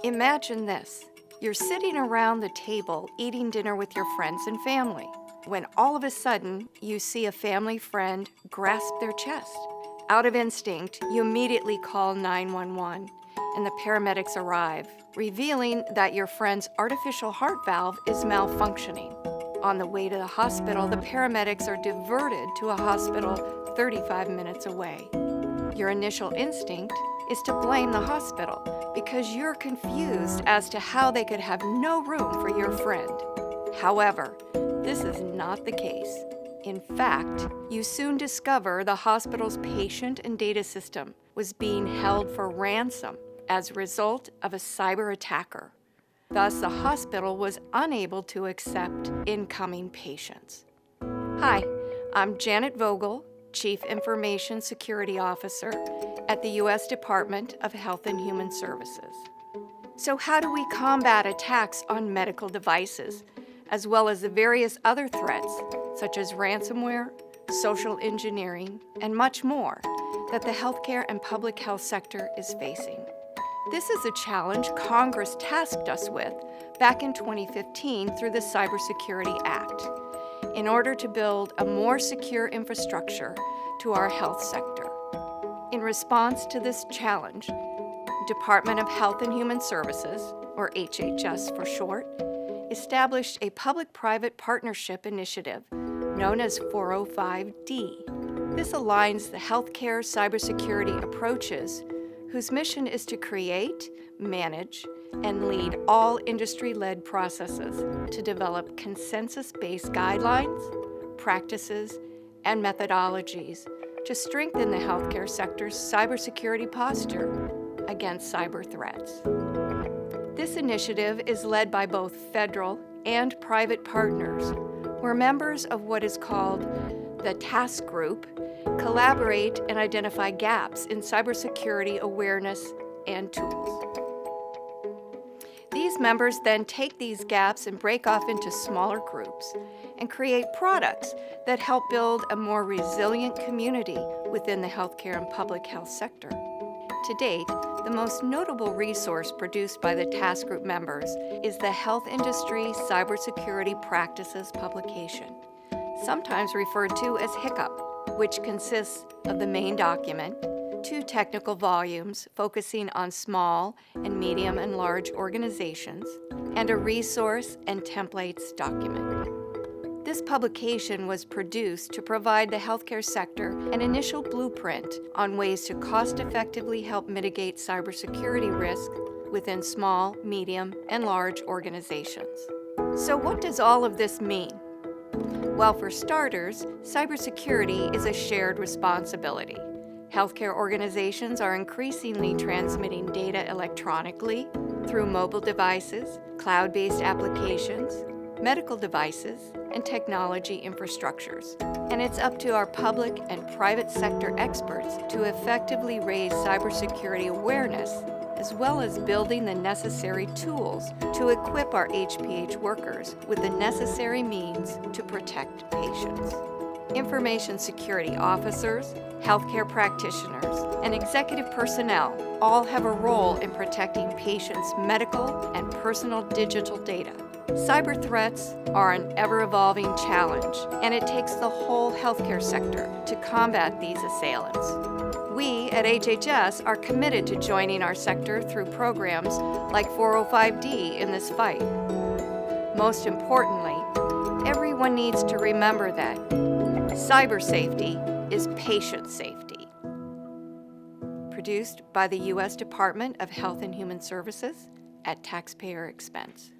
Imagine this. You're sitting around the table eating dinner with your friends and family, when all of a sudden you see a family friend grasp their chest. Out of instinct, you immediately call 911, and the paramedics arrive, revealing that your friend's artificial heart valve is malfunctioning. On the way to the hospital, the paramedics are diverted to a hospital 35 minutes away. Your initial instinct is to blame the hospital because you're confused as to how they could have no room for your friend. However, this is not the case. In fact, you soon discover the hospital's patient and data system was being held for ransom as a result of a cyber attacker. Thus, the hospital was unable to accept incoming patients. Hi, I'm Janet Vogel, Chief Information Security Officer at the U.S. Department of Health and Human Services. So how do we combat attacks on medical devices, as well as the various other threats, such as ransomware, social engineering, and much more, that the healthcare and public health sector is facing? This is a challenge Congress tasked us with back in 2015 through the Cybersecurity Act, in order to build a more secure infrastructure to our health sector. In response to this challenge, Department of Health and Human Services, or HHS for short, established a public-private partnership initiative known as 405D. This aligns the healthcare cybersecurity approaches whose mission is to create, manage, and lead all industry-led processes to develop consensus-based guidelines, practices, and methodologies to strengthen the healthcare sector's cybersecurity posture against cyber threats. This initiative is led by both federal and private partners, where members of what is called the task group collaborate and identify gaps in cybersecurity awareness and tools. These members then take these gaps and break off into smaller groups and create products that help build a more resilient community within the healthcare and public health sector. To date, the most notable resource produced by the task group members is the Health Industry Cybersecurity Practices publication, sometimes referred to as HICCUP, which consists of the main document, 2 technical volumes focusing on small and medium and large organizations, and a resource and templates document. This publication was produced to provide the healthcare sector an initial blueprint on ways to cost-effectively help mitigate cybersecurity risk within small, medium, and large organizations. So what does all of this mean? Well, for starters, cybersecurity is a shared responsibility. Healthcare organizations are increasingly transmitting data electronically through mobile devices, cloud-based applications, medical devices, and technology infrastructures. And it's up to our public and private sector experts to effectively raise cybersecurity awareness, as well as building the necessary tools to equip our HPH workers with the necessary means to protect patients. Information security officers, healthcare practitioners, and executive personnel all have a role in protecting patients' medical and personal digital data. Cyber threats are an ever-evolving challenge, and it takes the whole healthcare sector to combat these assailants. We at HHS are committed to joining our sector through programs like 405D in this fight. Most importantly, everyone needs to remember that cyber safety is patient safety. Produced by the U.S. Department of Health and Human Services at taxpayer expense.